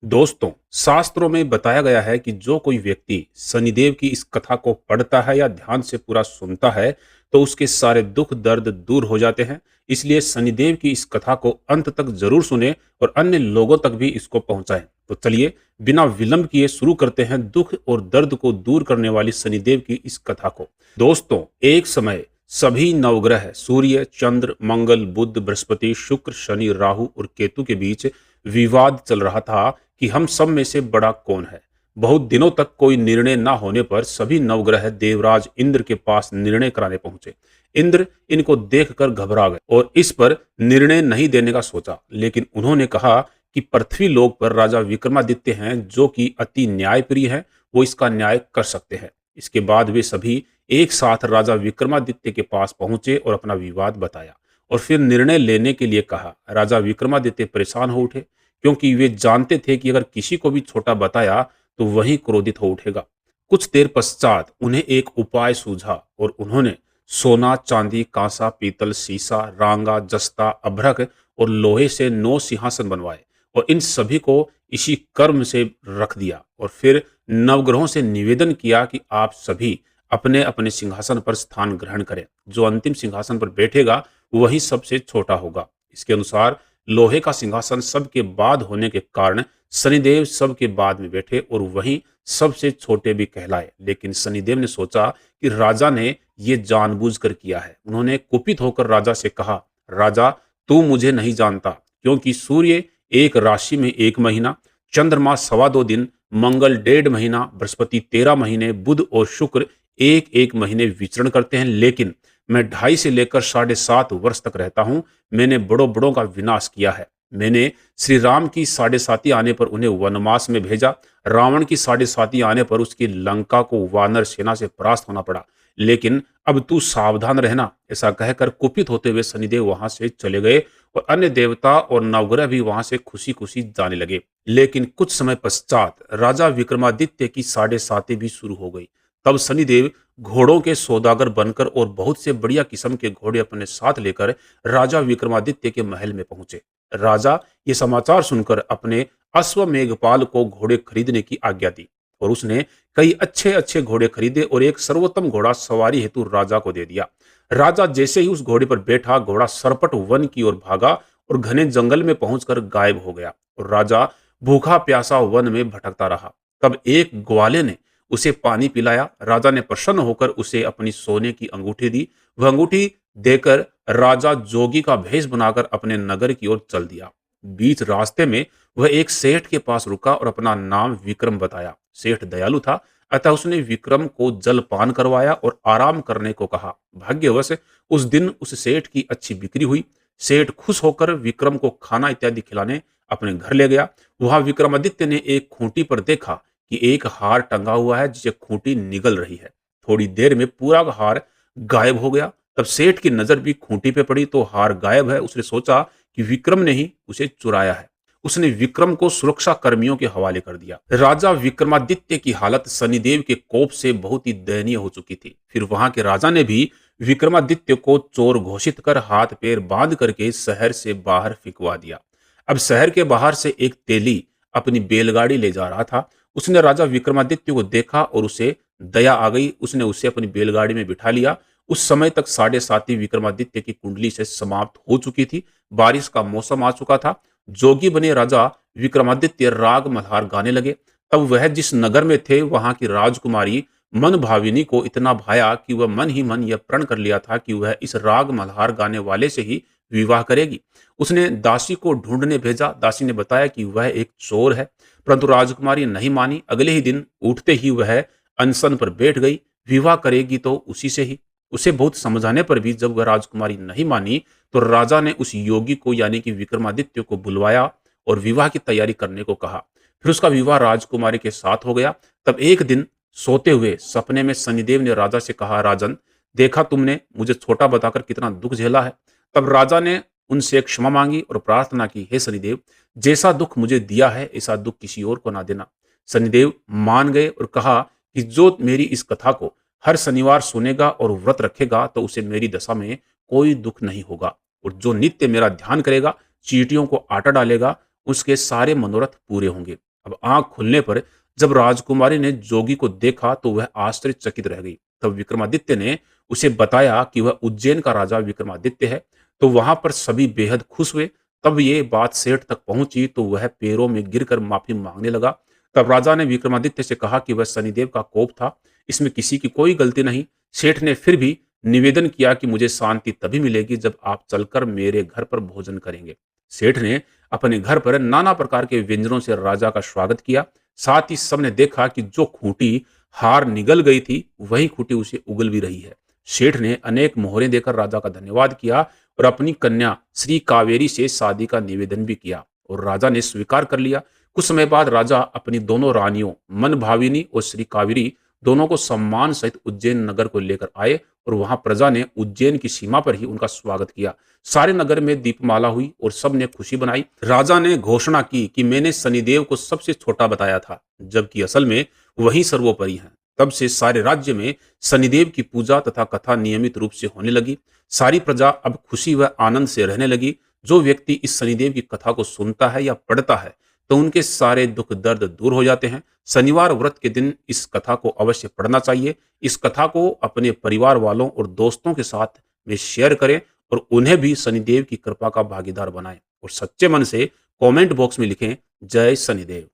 दोस्तों, शास्त्रों में बताया गया है कि जो कोई व्यक्ति शनिदेव की इस कथा को पढ़ता है या ध्यान से पूरा सुनता है, तो उसके सारे दुख दर्द दूर हो जाते हैं। इसलिए शनिदेव की इस कथा को अंत तक जरूर सुने और अन्य लोगों तक भी इसको पहुंचाएं। तो चलिए, बिना विलंब किए शुरू करते हैं दुख और दर्द को दूर करने वाली शनिदेव की इस कथा को। दोस्तों, एक समय सभी नवग्रह सूर्य, चंद्र, मंगल, बुध, बृहस्पति, शुक्र, शनि, राहु और केतु के बीच विवाद चल रहा था कि हम सब में से बड़ा कौन है। बहुत दिनों तक कोई निर्णय न होने पर सभी नवग्रह देवराज इंद्र के पास निर्णय कराने पहुंचे। इंद्र इनको देखकर घबरा गए और इस पर निर्णय नहीं देने का सोचा, लेकिन उन्होंने कहा कि पृथ्वी लोक पर राजा विक्रमादित्य हैं जो कि अति न्यायप्रिय हैं, वो इसका न्याय कर सकते हैं। इसके बाद वे सभी एक साथ राजा विक्रमादित्य के पास पहुंचे और अपना विवाद बताया और फिर निर्णय लेने के लिए कहा। राजा विक्रमादित्य परेशान हो उठे, क्योंकि वे जानते थे कि अगर किसी को भी छोटा बताया तो वही क्रोधित हो उठेगा। कुछ देर पश्चात उन्हें एक उपाय सूझा और उन्होंने सोना, चांदी, कांसा, पीतल, सीसा, रांगा, जस्ता, अभ्रक और लोहे से 9 सिंहासन बनवाए और इन सभी को इसी कर्म से रख दिया और फिर नवग्रहों से निवेदन किया कि आप सभी अपने अपने सिंहासन पर स्थान ग्रहण करें। जो अंतिम सिंहासन पर बैठेगा वही सबसे छोटा होगा। इसके अनुसार लोहे का सिंहासन सबके बाद होने के कारण शनिदेव सबके बाद में बैठे और वहीं सबसे छोटे भी कहलाए। लेकिन शनिदेव ने सोचा कि राजा ने ये जानबूझकर किया है। उन्होंने कुपित होकर राजा से कहा, राजा, तू मुझे नहीं जानता, क्योंकि सूर्य एक राशि में 1 महीना, चंद्रमा 2.25 दिन, मंगल 1.5 महीना, बृहस्पति 13 महीने, बुध और शुक्र एक एक महीने विचरण करते हैं। लेकिन मैं 2.5 से लेकर 7.5 वर्ष तक रहता हूं। मैंने बड़ों बड़ों का विनाश किया है। मैंने श्री राम की 7.5 आने पर उन्हें वनवास में भेजा। रावण की 7.5 आने पर उसकी लंका को वानर सेना से परास्त होना पड़ा। लेकिन अब तू सावधान रहना। ऐसा कहकर कुपित होते हुए शनिदेव वहां से चले गए और अन्य देवता और नवग्रह भी वहां से खुशी खुशी जाने लगे। लेकिन कुछ समय पश्चात राजा विक्रमादित्य की 7.5 भी शुरू हो गई। तब शनिदेव घोड़ों के सौदागर बनकर और बहुत से बढ़िया किस्म के घोड़े अपने साथ लेकर राजा विक्रमादित्य के महल में पहुंचे। राजा ये समाचार सुनकर अपने अश्वमेघपाल को घोड़े खरीदने की आज्ञा दी और उसने कई अच्छे अच्छे घोड़े खरीदे और एक सर्वोत्तम घोड़ा सवारी हेतु राजा को दे दिया। राजा जैसे ही उस घोड़े पर बैठा, घोड़ा सरपट वन की ओर भागा और घने जंगल में पहुंचकर गायब हो गया और राजा भूखा प्यासा वन में भटकता रहा। तब एक ग्वाले ने उसे पानी पिलाया। राजा ने प्रसन्न होकर उसे अपनी सोने की अंगूठी दी। वह अंगूठी देकर राजा जोगी का भेष बनाकर अपने नगर की ओर चल दिया। बीच रास्ते में वह एक सेठ के पास रुका और अपना नाम विक्रम बताया। सेठ दयालु था, अतः उसने विक्रम को जलपान करवाया और आराम करने को कहा। भाग्यवश उस दिन उस सेठ की अच्छी बिक्री हुई। सेठ खुश होकर विक्रम को खाना इत्यादि खिलाने अपने घर ले गया। वहां विक्रमादित्य ने एक खूंटी पर देखा कि एक हार टंगा हुआ है जिसे खूंटी निगल रही है। थोड़ी देर में पूरा हार गायब हो गया। तब सेठ की नजर भी खूंटी पे पड़ी तो हार गायब है। उसने सोचा कि विक्रम ने ही उसे चुराया है। उसने विक्रम को सुरक्षा कर्मियों के हवाले कर दिया। राजा विक्रमादित्य की हालत शनिदेव के कोप से बहुत ही दयनीय हो चुकी थी। फिर वहां के राजा ने भी विक्रमादित्य को चोर घोषित कर हाथ पैर बांध करके शहर से बाहर फिकवा दिया। अब शहर के बाहर से एक तेली अपनी बैलगाड़ी ले जा रहा था। उसने राजा विक्रमादित्य को देखा और उसे दया आ गई। उसने उसे अपनी बैलगाड़ी में बिठा लिया। उस समय तक 7.5 विक्रमादित्य की कुंडली से समाप्त हो चुकी थी। बारिश का मौसम आ चुका था। जोगी बने राजा विक्रमादित्य राग मल्हार गाने लगे। तब वह जिस नगर में थे वहां की राजकुमारी मन भाविनी को इतना भाया कि वह मन ही मन यह प्रण कर लिया था कि वह इस राग मल्हार गाने वाले से ही विवाह करेगी। उसने दासी को ढूंढने भेजा। दासी ने बताया कि वह एक चोर है, परंतु राजकुमारी नहीं मानी। अगले ही दिन उठते ही वह अनशन पर बैठ गई। विवाह करेगी तो उसी से ही। उसे बहुत समझाने पर भी जब वह राजकुमारी नहीं मानी तो राजा ने उस योगी को यानी कि विक्रमादित्य को बुलवाया और विवाह की तैयारी करने को कहा। फिर उसका विवाह राजकुमारी के साथ हो गया। तब एक दिन सोते हुए सपने में शनिदेव ने राजा से कहा, राजन, देखा तुमने मुझे छोटा बताकर कितना दुख झेला है। तब राजा ने उनसे क्षमा मांगी और प्रार्थना की, हे शनिदेव, जैसा दुख मुझे दिया है ऐसा दुख किसी और को ना देना। शनिदेव मान गए और कहा कि जो मेरी इस कथा को हर शनिवार सुनेगा और व्रत रखेगा तो उसे मेरी दशा में कोई दुख नहीं होगा, और जो नित्य मेरा ध्यान करेगा, चींटियों को आटा डालेगा, उसके सारे मनोरथ पूरे होंगे। अब आंख खुलने पर जब राजकुमारी ने जोगी को देखा तो वह आश्चर्यचकित रह गई। तब विक्रमादित्य ने उसे बताया कि वह उज्जैन का राजा विक्रमादित्य है। तो वहां पर सभी बेहद खुश हुए। तब ये बात सेठ तक पहुंची तो वह पैरों में गिरकर माफी मांगने लगा। तब राजा ने विक्रमादित्य से कहा कि वह शनिदेव का कोप था, इसमें किसी की कोई गलती नहीं। सेठ ने फिर भी निवेदन किया कि मुझे शांति तभी मिलेगी जब आप चलकर मेरे घर पर भोजन करेंगे। सेठ ने अपने घर पर नाना प्रकार के व्यंजनों से राजा का स्वागत किया। साथ ही सबने देखा कि जो खूंटी हार निगल गई थी वही खूंटी उसे उगल भी रही है। सेठ ने अनेक मोहरें देकर राजा का धन्यवाद किया और अपनी कन्या श्री कावेरी से शादी का निवेदन भी किया और राजा ने स्वीकार कर लिया। कुछ समय बाद राजा अपनी दोनों रानियों मन भाविनी और श्री कावेरी दोनों को सम्मान सहित उज्जैन नगर को लेकर आए और वहां प्रजा ने उज्जैन की सीमा पर ही उनका स्वागत किया। सारे नगर में दीपमाला हुई और सबने खुशी बनाई। राजा ने घोषणा की कि मैंने शनिदेव को सबसे छोटा बताया था, जबकि असल में वही सर्वोपरि हैं। तब से सारे राज्य में शनिदेव की पूजा तथा कथा नियमित रूप से होने लगी। सारी प्रजा अब खुशी व आनंद से रहने लगी। जो व्यक्ति इस शनिदेव की कथा को सुनता है या पढ़ता है तो उनके सारे दुख दर्द दूर हो जाते हैं। शनिवार व्रत के दिन इस कथा को अवश्य पढ़ना चाहिए। इस कथा को अपने परिवार वालों और दोस्तों के साथ में शेयर करें और उन्हें भी शनिदेव की कृपा का भागीदार बनाएं और सच्चे मन से कमेंट बॉक्स में लिखें, जय शनिदेव।